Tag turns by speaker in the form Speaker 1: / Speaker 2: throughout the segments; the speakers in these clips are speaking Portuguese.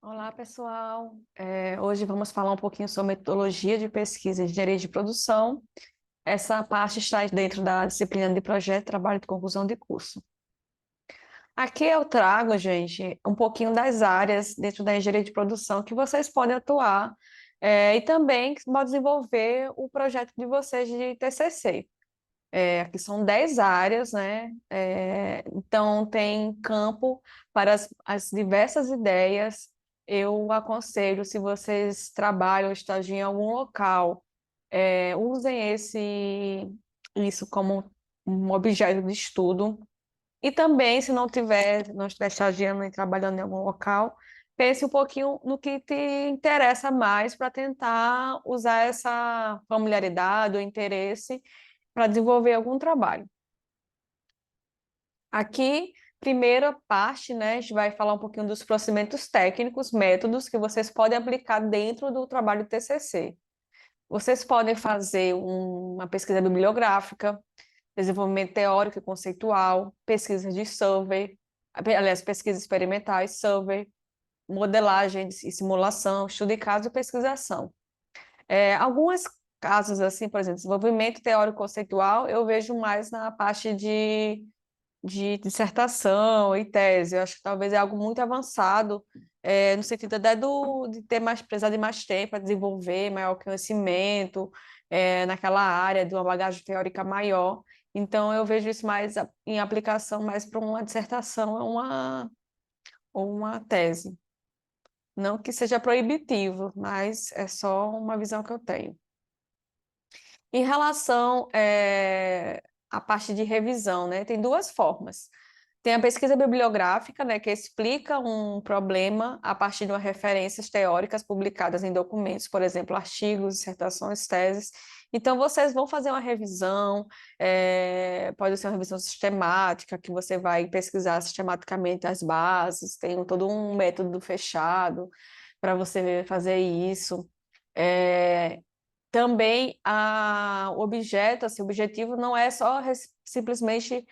Speaker 1: Olá, pessoal. Hoje vamos falar um pouquinho sobre metodologia de pesquisa e engenharia de produção. Essa parte está dentro da disciplina de projeto, trabalho de conclusão de curso. Aqui eu trago, gente, um pouquinho das áreas dentro da engenharia de produção que vocês podem atuar, e também que podem desenvolver o projeto de vocês de TCC. Aqui são 10 áreas, né? Então, tem campo para as diversas ideias. Eu aconselho, se vocês trabalham ou estagiam em algum local, usem isso como um objeto de estudo. E também, se não estiver estagiando nem trabalhando em algum local, pense um pouquinho no que te interessa mais para tentar usar essa familiaridade ou interesse para desenvolver algum trabalho. Aqui, primeira parte, né, a gente vai falar um pouquinho dos procedimentos técnicos, métodos que vocês podem aplicar dentro do trabalho de TCC. Vocês podem fazer uma pesquisa bibliográfica, desenvolvimento teórico e conceitual, pesquisa de survey, aliás, pesquisas experimentais, survey, modelagem e simulação, estudo de caso e pesquisação. Algumas casos, assim, por exemplo, desenvolvimento teórico conceitual, eu vejo mais na parte de dissertação e tese. Eu acho que talvez é algo muito avançado, no sentido até de ter mais, precisar de mais tempo para desenvolver maior conhecimento, naquela área, de uma bagagem teórica maior. Então, eu vejo isso mais em aplicação mais para uma dissertação ou uma tese. Não que seja proibitivo, mas é só uma visão que eu tenho. Em relação à parte de revisão, né, tem duas formas. Tem a pesquisa bibliográfica, né, que explica um problema a partir de referências teóricas publicadas em documentos, por exemplo, artigos, dissertações, teses. Então, vocês vão fazer uma revisão, pode ser uma revisão sistemática, que você vai pesquisar sistematicamente as bases, tem todo um método fechado para você fazer isso. É, Também o objeto, assim, o objetivo não é só simplesmente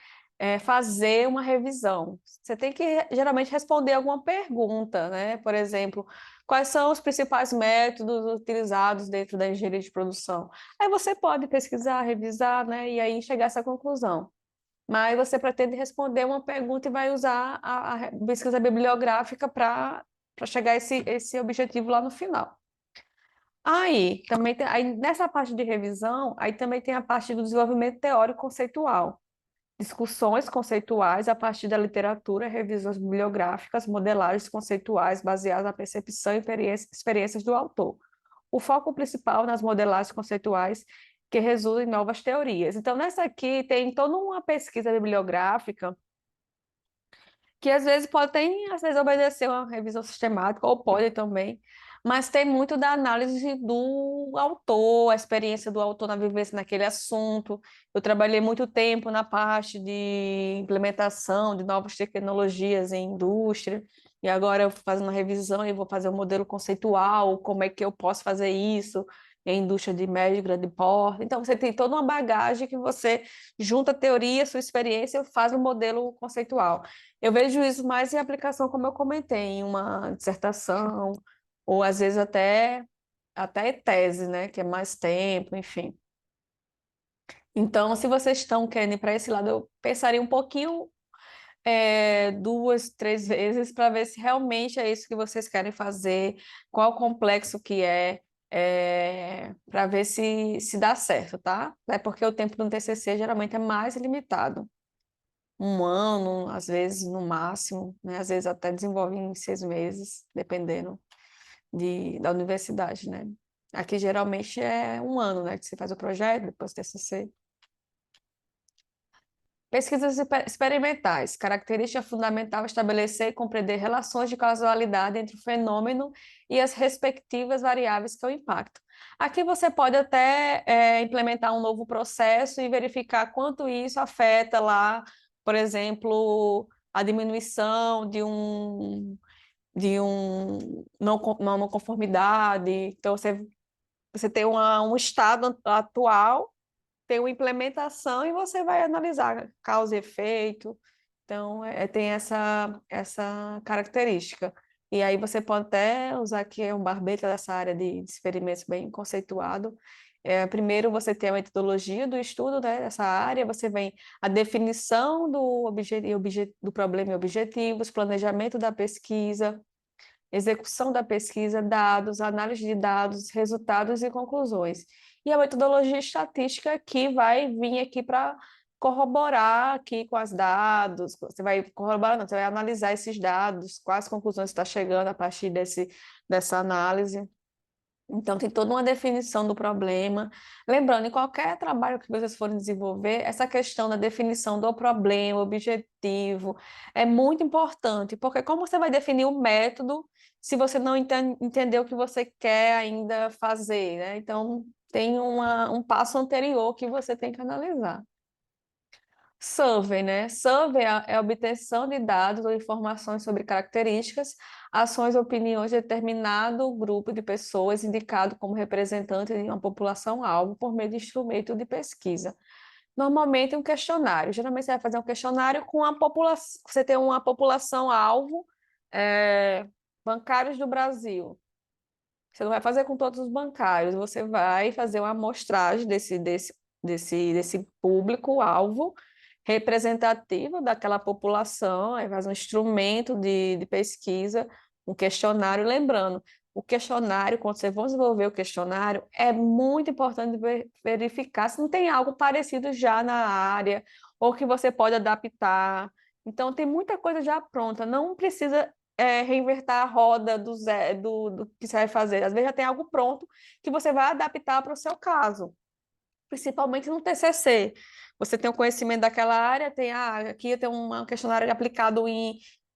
Speaker 1: fazer uma revisão. Você tem que geralmente responder alguma pergunta, né? Por exemplo, quais são os principais métodos utilizados dentro da engenharia de produção? Aí você pode pesquisar, revisar, né? E aí chegar a essa conclusão. Mas você pretende responder uma pergunta e vai usar a pesquisa bibliográfica para chegar a esse objetivo lá no final. Aí, também tem, aí nessa parte de revisão, aí também tem a parte do desenvolvimento teórico conceitual, discussões conceituais a partir da literatura, revisões bibliográficas, modelagens conceituais baseadas na percepção e experiências do autor. O foco principal nas modelagens conceituais que resultam em novas teorias. Então, nessa aqui tem toda uma pesquisa bibliográfica que às vezes pode até, às vezes, obedecer uma revisão sistemática, ou pode também, mas tem muito da análise do autor, a experiência do autor na vivência naquele assunto. Eu trabalhei muito tempo na parte de implementação de novas tecnologias em indústria, e agora eu fazendo uma revisão e vou fazer um modelo conceitual, como é que eu posso fazer isso em indústria de médio e grande porte. Então, você tem toda uma bagagem que você junta a teoria, sua experiência e faz um modelo conceitual. Eu vejo isso mais em aplicação, como eu comentei, em uma dissertação, ou às vezes até tese, né? Que é mais tempo, enfim. Então, se vocês estão querendo ir para esse lado, eu pensaria um pouquinho, duas, três vezes, para ver se realmente é isso que vocês querem fazer, qual o complexo que para ver se dá certo, tá? É porque o tempo do TCC geralmente é mais limitado. Um ano, às vezes no máximo, né? Às vezes até desenvolve em 6 meses, dependendo da universidade, né? Aqui geralmente é um ano, né? Que você faz o projeto, depois o TCC. Pesquisas experimentais. Característica fundamental é estabelecer e compreender relações de causalidade entre o fenômeno e as respectivas variáveis que o impactam. Aqui você pode até implementar um novo processo e verificar quanto isso afeta lá, por exemplo, a diminuição de uma não conformidade. Então, você tem um estado atual, tem uma implementação e você vai analisar causa e efeito. Então, tem essa característica. E aí você pode até usar aqui um barbeta dessa área de experimentos bem conceituado. Primeiro você tem a metodologia do estudo, né, dessa área, você vem a definição do problema e objetivos, planejamento da pesquisa, execução da pesquisa, dados, análise de dados, resultados e conclusões. E a metodologia estatística que vai vir aqui para corroborar aqui com os dados, você vai corroborar, não, você vai analisar esses dados, quais conclusões está chegando a partir dessa análise. Então, tem toda uma definição do problema. Lembrando, em qualquer trabalho que vocês forem desenvolver, essa questão da definição do problema, objetivo, é muito importante, porque como você vai definir o método se você não entender o que você quer ainda fazer, né? Então, tem um passo anterior que você tem que analisar. Survey, né? Survey é a obtenção de dados ou informações sobre características, ações ou opiniões de determinado grupo de pessoas indicado como representante de uma população-alvo por meio de instrumento de pesquisa. Normalmente um questionário. Geralmente você vai fazer um questionário com a população. Você tem uma população-alvo, bancários do Brasil. Você não vai fazer com todos os bancários, você vai fazer uma amostragem desse público-alvo representativo daquela população, aí faz um instrumento de pesquisa, um questionário. Lembrando, o questionário, quando você for desenvolver o questionário, é muito importante verificar se não tem algo parecido já na área, ou que você pode adaptar. Então, tem muita coisa já pronta, não precisa reinverter a roda do que você vai fazer. Às vezes já tem algo pronto que você vai adaptar para o seu caso, principalmente no TCC. Você tem o conhecimento daquela área, aqui eu tenho um questionário aplicado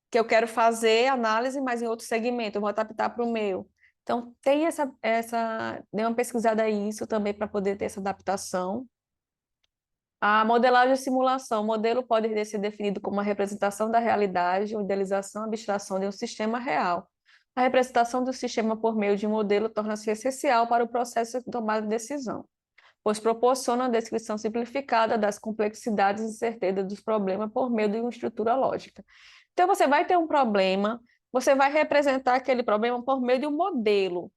Speaker 1: que eu quero fazer análise, mas em outro segmento, eu vou adaptar para o meu. Então, dê uma pesquisada isso também para poder ter essa adaptação. A modelagem e simulação. O modelo pode ser definido como uma representação da realidade, ou idealização, abstração de um sistema real. A representação do sistema por meio de um modelo torna-se essencial para o processo de tomada de decisão, pois proporciona a descrição simplificada das complexidades e incertezas dos problemas por meio de uma estrutura lógica. Então, você vai ter um problema, você vai representar aquele problema por meio de um modelo.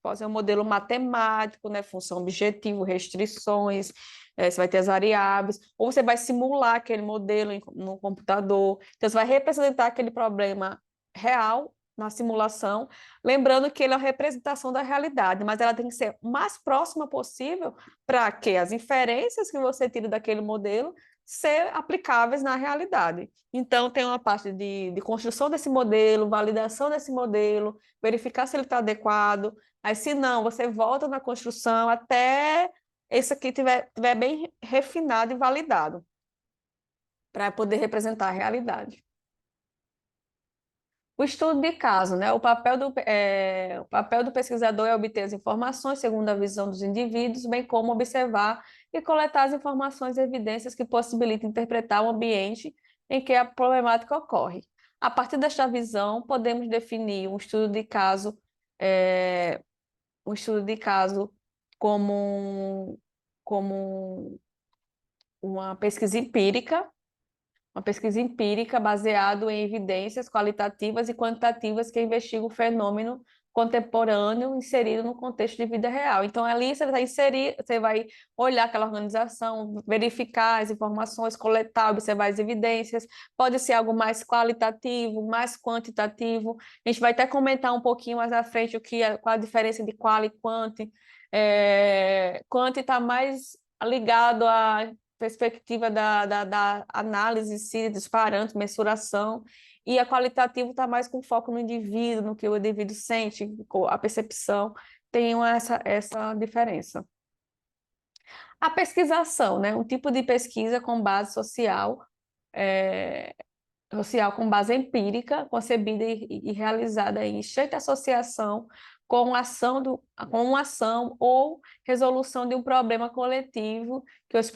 Speaker 1: Pode ser um modelo matemático, né? Função objetivo, restrições, você vai ter as variáveis, ou você vai simular aquele modelo no computador. Então, você vai representar aquele problema real na simulação, lembrando que ele é uma representação da realidade, mas ela tem que ser o mais próxima possível para que as inferências que você tira daquele modelo ser aplicáveis na realidade. Então, tem uma parte de construção desse modelo, validação desse modelo, verificar se ele está adequado. Aí, se não, você volta na construção até esse aqui tiver bem refinado e validado, para poder representar a realidade. O estudo de caso, né? O papel do pesquisador é obter as informações segundo a visão dos indivíduos, bem como observar e coletar as informações e evidências que possibilitam interpretar o ambiente em que a problemática ocorre. A partir desta visão, podemos definir é, um estudo de caso como uma pesquisa empírica baseada em evidências qualitativas e quantitativas que investigam o fenômeno contemporâneo inserido no contexto de vida real. Então, ali você vai olhar aquela organização, verificar as informações, coletar, observar as evidências. Pode ser algo mais qualitativo, mais quantitativo. A gente vai até comentar um pouquinho mais à frente qual a diferença de qual e quant. Quant está mais ligado à perspectiva da análise em si, dos parâmetros, mensuração, e a qualitativo está mais com foco no indivíduo, no que o indivíduo sente, a percepção, tem essa diferença. A pesquisação, né? Um tipo de pesquisa com base social com base empírica, concebida e realizada em estreita associação com uma ação ou resolução de um problema coletivo que os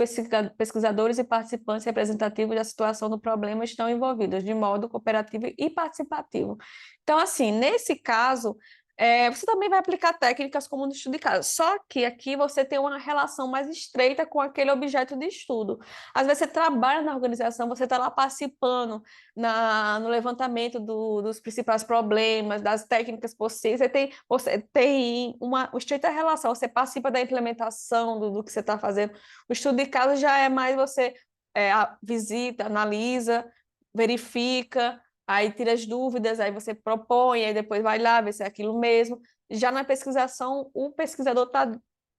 Speaker 1: pesquisadores e participantes representativos da situação do problema estão envolvidos de modo cooperativo e participativo. Então, assim, nesse caso, Você também vai aplicar técnicas como no estudo de caso, só que aqui você tem uma relação mais estreita com aquele objeto de estudo. Às vezes você trabalha na organização, você está lá participando no levantamento dos principais problemas, das técnicas possíveis, você tem uma estreita relação, você participa da implementação do que você está fazendo. O estudo de caso já é mais você visita, analisa, verifica, aí tira as dúvidas, aí você propõe, aí depois vai lá ver se é aquilo mesmo. Já na pesquisação, o pesquisador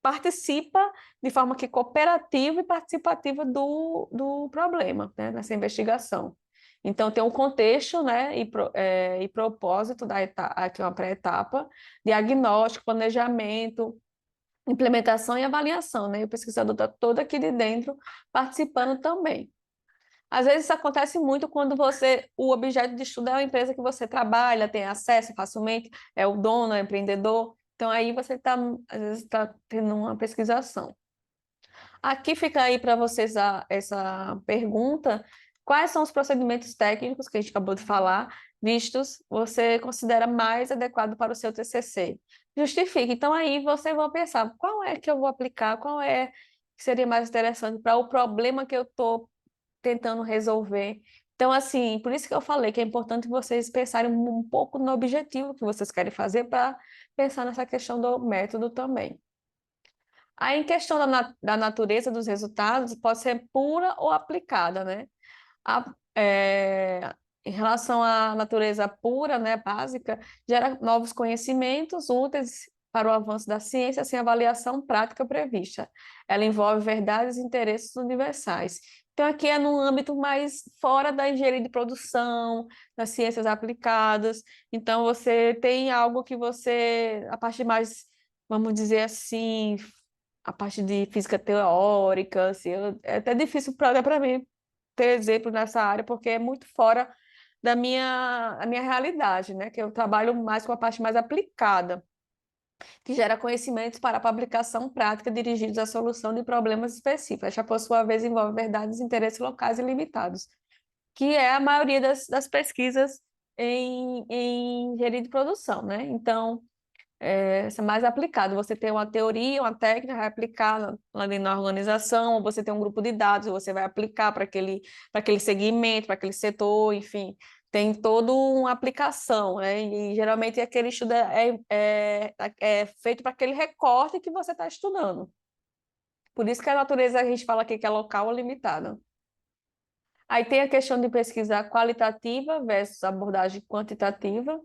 Speaker 1: participa de forma que cooperativa e participativa do problema, né, nessa investigação. Então, tem um contexto, né, e propósito aqui é uma pré-etapa, diagnóstico, planejamento, implementação e avaliação, né? E o pesquisador está todo aqui de dentro participando também. Às vezes isso acontece muito quando o objeto de estudo é uma empresa que você trabalha, tem acesso facilmente, é o dono, é o empreendedor. Então aí você está, às vezes, está tendo uma pesquisação. Aqui fica aí para vocês essa pergunta: quais são os procedimentos técnicos que a gente acabou de falar, vistos você considera mais adequado para o seu TCC? Justifique. Então aí você vai pensar, qual é que eu vou aplicar, qual é que seria mais interessante para o problema que eu estou tentando resolver. Então, assim, por isso que eu falei que é importante vocês pensarem um pouco no objetivo que vocês querem fazer para pensar nessa questão do método também. Aí, em questão da natureza dos resultados, pode ser pura ou aplicada, né? A- é, Em relação à natureza pura, né, básica, gera novos conhecimentos úteis para o avanço da ciência sem avaliação prática prevista. Ela envolve verdades e interesses universais. Então, aqui é num âmbito mais fora da engenharia de produção, das ciências aplicadas. Então, você tem algo que a parte mais, vamos dizer assim, a parte de física teórica, assim, é até difícil para mim ter exemplo nessa área, porque é muito fora a minha realidade, né? Que eu trabalho mais com a parte mais aplicada, que gera conhecimentos para a aplicação prática dirigidos à solução de problemas específicos. Esta, por sua vez, envolve verdades e interesses locais e limitados, que é a maioria das pesquisas em engenharia de produção, né? Então, isso é mais aplicado. Você tem uma teoria, uma técnica, vai aplicar ali na organização, ou você tem um grupo de dados, você vai aplicar para aquele segmento, para aquele setor, enfim, tem toda uma aplicação, né? E geralmente aquele estudo é feito para aquele recorte que você está estudando. Por isso que a natureza a gente fala aqui que é local ou limitada. Aí tem a questão de pesquisa qualitativa versus abordagem quantitativa,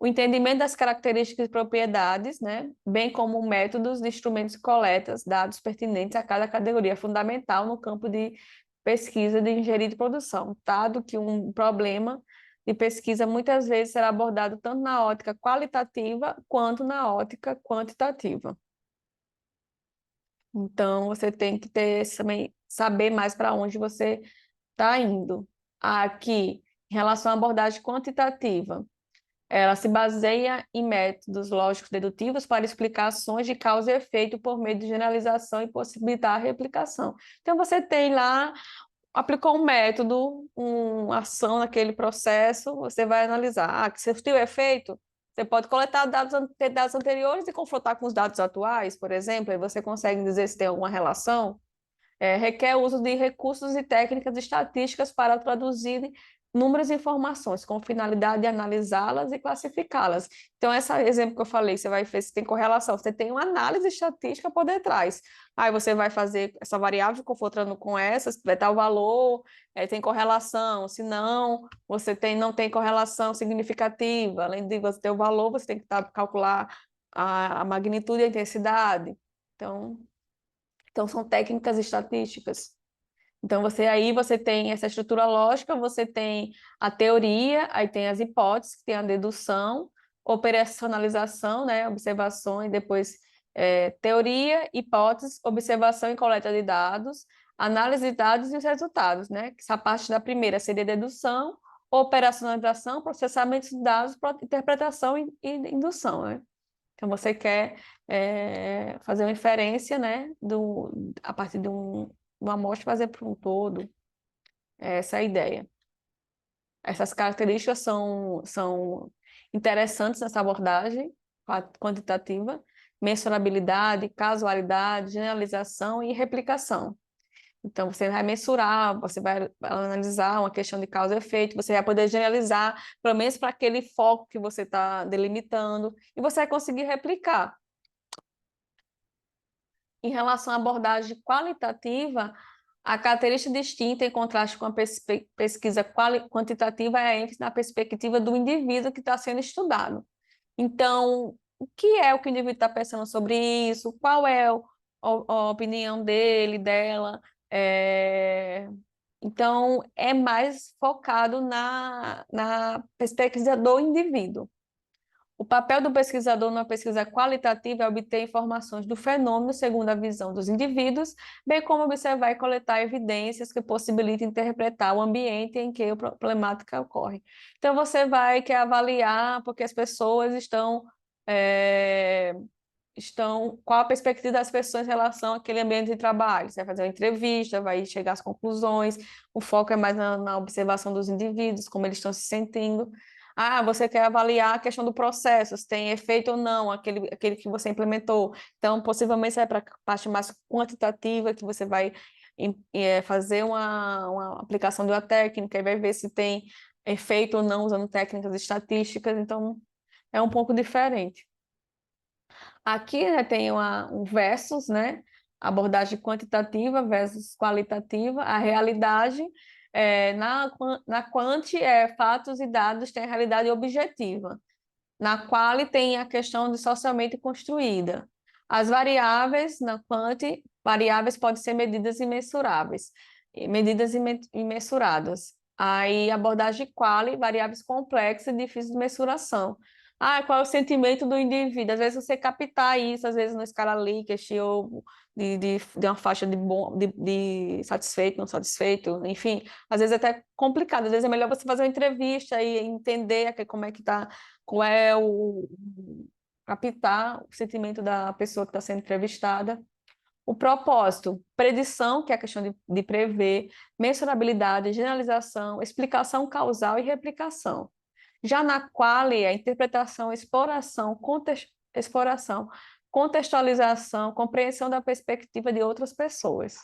Speaker 1: o entendimento das características e propriedades, né, bem como métodos de instrumentos e coletas, dados pertinentes a cada categoria, é fundamental no campo de pesquisa de engenharia de produção, dado que um problema de pesquisa muitas vezes será abordado tanto na ótica qualitativa quanto na ótica quantitativa. Então, você tem que também saber mais para onde você está indo. Aqui, em relação à abordagem quantitativa, ela se baseia em métodos lógicos dedutivos para explicar ações de causa e efeito por meio de generalização e possibilitar a replicação. Então, você tem lá, aplicou um método, uma ação naquele processo, você vai analisar. Que se surtiu efeito, você pode coletar dados anteriores e confrontar com os dados atuais, por exemplo, e você consegue dizer se tem alguma relação. Requer o uso de recursos e técnicas estatísticas para traduzir números e informações, com finalidade de analisá-las e classificá-las. Então, esse exemplo que eu falei, você vai ver se tem correlação, você tem uma análise estatística por detrás. Aí você vai fazer essa variável confrontando com essa, vai dar o valor, tem correlação, se não, não tem correlação significativa. Além de você ter o valor, você tem que calcular a magnitude e a intensidade. Então, são técnicas estatísticas. Então, você tem essa estrutura lógica, você tem a teoria, aí tem as hipóteses, tem a dedução, operacionalização, né, observações, depois teoria, hipótese, observação e coleta de dados, análise de dados e os resultados, né? Essa parte da primeira seria dedução, operacionalização, processamento de dados, interpretação e indução, né? Então, você quer fazer uma inferência, né, a partir de uma amostra, fazer para um todo. Essa é a ideia. Essas características são interessantes nessa abordagem quantitativa, mensurabilidade, casualidade, generalização e replicação. Então, você vai mensurar, você vai analisar uma questão de causa e efeito, você vai poder generalizar, pelo menos para aquele foco que você está delimitando, e você vai conseguir replicar. Em relação à abordagem qualitativa, a característica distinta em contraste com a pesquisa quantitativa é a ênfase na perspectiva do indivíduo que está sendo estudado. Então, o que é o que o indivíduo está pensando sobre isso? Qual é a opinião dele, dela? É, Então, é mais focado na perspectiva do indivíduo. O papel do pesquisador numa pesquisa qualitativa é obter informações do fenômeno segundo a visão dos indivíduos, bem como observar e coletar evidências que possibilitem interpretar o ambiente em que a problemática ocorre. Então, você vai querer avaliar porque as pessoas qual a perspectiva das pessoas em relação àquele ambiente de trabalho. Você vai fazer uma entrevista, vai chegar às conclusões, o foco é mais na observação dos indivíduos, como eles estão se sentindo. Ah, você quer avaliar a questão do processo, se tem efeito ou não, aquele que você implementou. Então, possivelmente, você vai para a parte mais quantitativa, que você vai fazer uma aplicação de uma técnica e vai ver se tem efeito ou não usando técnicas estatísticas. Então, é um pouco diferente. Aqui, né, tem um versus, né? Abordagem quantitativa versus qualitativa, a realidade. Na quant, fatos e dados têm a realidade objetiva. Na quali tem a questão de socialmente construída. As variáveis, na quant, variáveis podem ser medidas imensuráveis, medidas imensuradas. Aí, abordagem quali, variáveis complexas e difíceis de mensuração. Ah, qual é o sentimento do indivíduo? Às vezes você captar isso, às vezes na escala Likert ou de uma faixa de satisfeito, não satisfeito, enfim, às vezes é até complicado, às vezes é melhor você fazer uma entrevista e entender como é que está, qual é captar o sentimento da pessoa que está sendo entrevistada. O propósito, predição, que é a questão de prever, mensurabilidade, generalização, explicação causal e replicação. Já na quali, a interpretação, exploração, contextualização, compreensão da perspectiva de outras pessoas.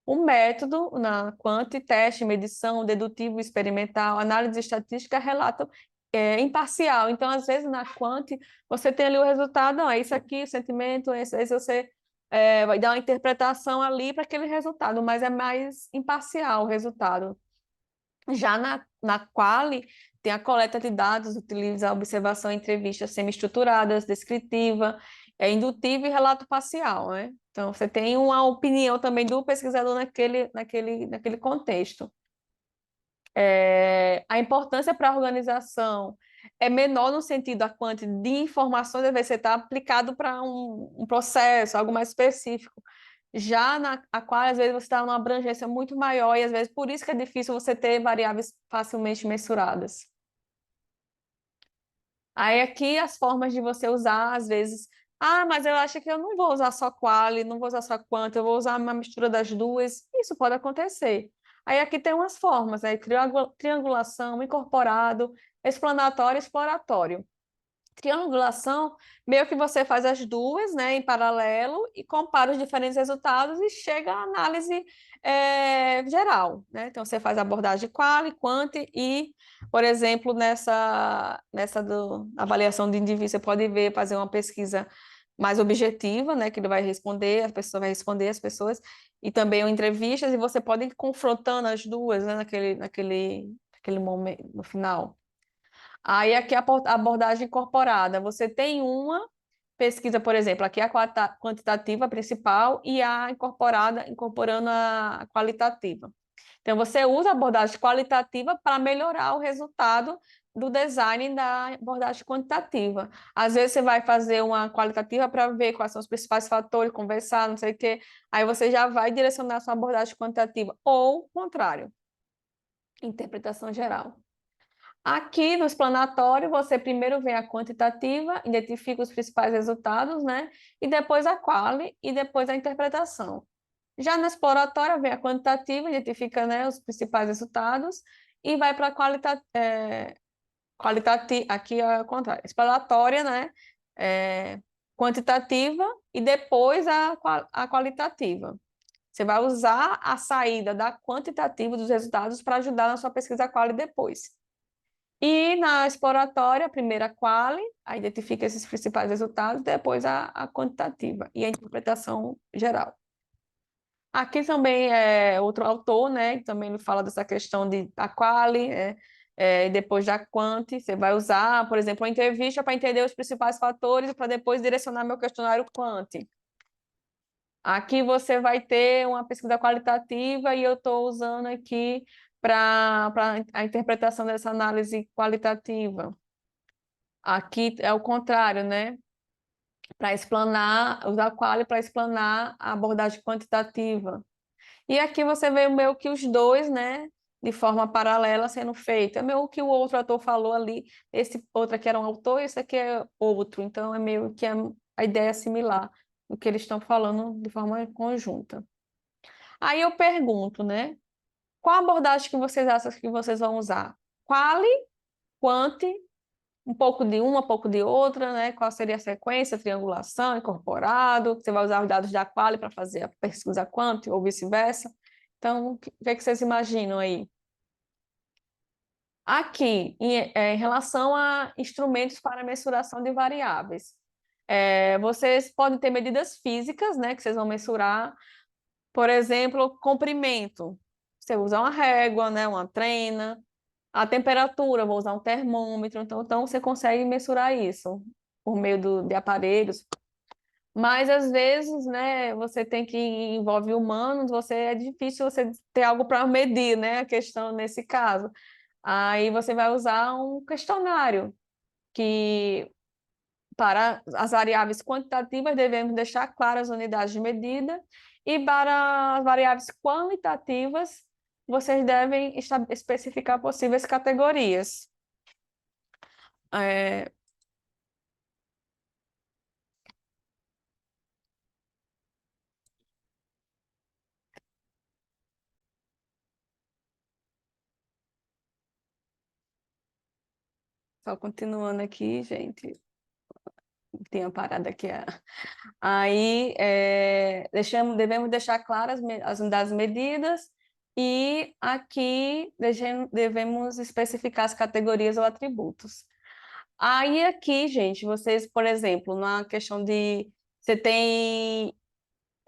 Speaker 1: O método, na quant, teste, medição, dedutivo, experimental, análise estatística, relato imparcial. Então, às vezes, na quant, você tem ali o resultado, não, é isso aqui, o sentimento, esse você vai dar uma interpretação ali para aquele resultado, mas é mais imparcial o resultado. Já na quali, tem a coleta de dados, utiliza a observação e entrevistas semi-estruturadas, descritiva, indutiva e relato parcial, né? Então, você tem uma opinião também do pesquisador naquele contexto. A importância para a organização é menor no sentido da quantidade de informações, às vezes você está aplicado para um processo, algo mais específico. Já a qual, às vezes, você está numa abrangência muito maior e, às vezes, por isso que é difícil você ter variáveis facilmente mensuradas. Aí, aqui, as formas de você usar, às vezes, mas eu acho que eu não vou usar só quali, não vou usar só quant, eu vou usar uma mistura das duas. Isso pode acontecer. Aí, aqui tem umas formas, aí, triangulação, incorporado, explanatório e exploratório. Triangulação, meio que você faz as duas, né, em paralelo e compara os diferentes resultados e chega à análise geral, né? Então, você faz a abordagem quali, quant e, por exemplo, nessa avaliação de indivíduo, você pode fazer uma pesquisa mais objetiva, né, que ele vai responder, a pessoa vai responder as pessoas, e também entrevistas, e você pode ir confrontando as duas, né, naquele momento, no final. Aí aqui a abordagem incorporada. Você tem uma pesquisa, por exemplo, aqui a quantitativa principal e a incorporada, incorporando a qualitativa. Então, você usa a abordagem qualitativa para melhorar o resultado do design da abordagem quantitativa. Às vezes, você vai fazer uma qualitativa para ver quais são os principais fatores, conversar, não sei o quê. Aí, você já vai direcionar a sua abordagem quantitativa. Ou, o contrário, interpretação geral. Aqui no explanatório, você primeiro vê a quantitativa, identifica os principais resultados, né? E depois a quali e depois a interpretação. Já na exploratória, vem a quantitativa, identifica, né, os principais resultados e vai para a qualitativa, aqui é o contrário, exploratória, né? quantitativa e depois a qualitativa. Você vai usar a saída da quantitativa dos resultados para ajudar na sua pesquisa quali depois. E na exploratória, a primeira quali, aí identifica esses principais resultados, depois a quantitativa e a interpretação geral. Aqui também é outro autor, né, que também ele fala dessa questão de a quali, depois da quanti, você vai usar, por exemplo, uma entrevista para entender os principais fatores para depois direcionar meu questionário quanti. Aqui você vai ter uma pesquisa qualitativa e eu estou usando aqui para a interpretação dessa análise qualitativa. Aqui é o contrário, né? Para explanar, usar quali para explanar a abordagem quantitativa. E aqui você vê meio que os dois, né? De forma paralela sendo feito. É meio que o outro autor falou ali, esse outro aqui era um autor, esse aqui é outro. Então é meio que a ideia é similar do que eles estão falando de forma conjunta. Aí eu pergunto, né? Qual abordagem que vocês acham que vocês vão usar? Quali, quanti, um pouco de uma, um pouco de outra, né? Qual seria a sequência, triangulação, incorporado? Você vai usar os dados da quali para fazer a pesquisa quanti ou vice-versa? Então, o que é que vocês imaginam aí? Aqui, em relação a instrumentos para mensuração de variáveis, vocês podem ter medidas físicas, né, que vocês vão mensurar. Por exemplo, comprimento. Você usa uma régua, né, uma trena. A temperatura, vou usar um termômetro. Então você consegue mensurar isso por meio de aparelhos. Mas às vezes, né, você tem que envolve humanos, é difícil você ter algo para medir, né, a questão nesse caso. Aí você vai usar um questionário que para as variáveis quantitativas, devemos deixar claras as unidades de medida, e para as variáveis qualitativas, vocês devem especificar possíveis categorias. É, só continuando aqui, gente, tinha parado aqui. Aí, devemos deixar claras as unidades medidas, e aqui devemos especificar as categorias ou atributos. Aí aqui, gente, vocês, por exemplo, na questão de você tem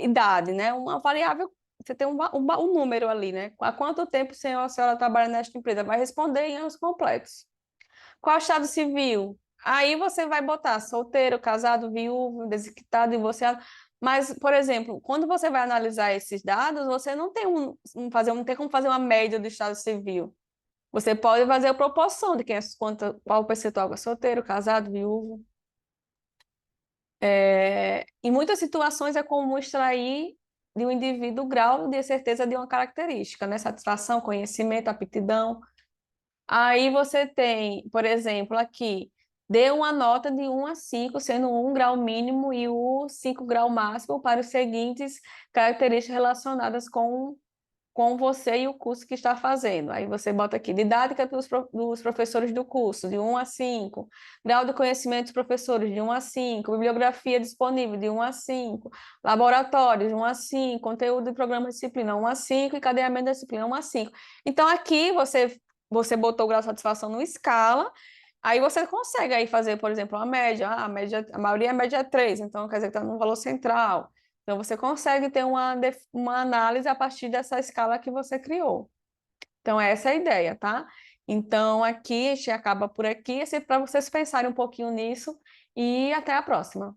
Speaker 1: idade, né? Uma variável, você tem um número ali, né? Há quanto tempo a senhora trabalha nesta empresa? Vai responder em anos complexos. Qual é o estado civil? Aí você vai botar solteiro, casado, viúvo, desequitado, divorciado. Mas, por exemplo, quando você vai analisar esses dados, você não tem não tem como fazer uma média do estado civil. Você pode fazer a proporção de qual o percentual é solteiro, casado, viúvo. Em muitas situações é comum extrair de um indivíduo o grau de certeza de uma característica, né? Satisfação, conhecimento, aptidão. Aí você tem, por exemplo, aqui, dê uma nota de 1 a 5, sendo 1 grau mínimo e o 5 grau máximo para os seguintes características relacionadas com você e o curso que está fazendo. Aí você bota aqui, didática dos professores do curso, de 1 a 5, grau de conhecimento dos professores, de 1 a 5, bibliografia disponível, de 1 a 5, laboratórios, de 1 a 5, conteúdo de programa de disciplina, 1 a 5, e cadeamento da disciplina, 1 a 5. Então, aqui você botou o grau de satisfação numa escala, aí você consegue aí fazer, por exemplo, a média. A maioria é média 3, então quer dizer que está no valor central. Então, você consegue ter uma análise a partir dessa escala que você criou. Então, essa é a ideia, tá? Então, aqui a gente acaba por aqui, para vocês pensarem um pouquinho nisso, e até a próxima.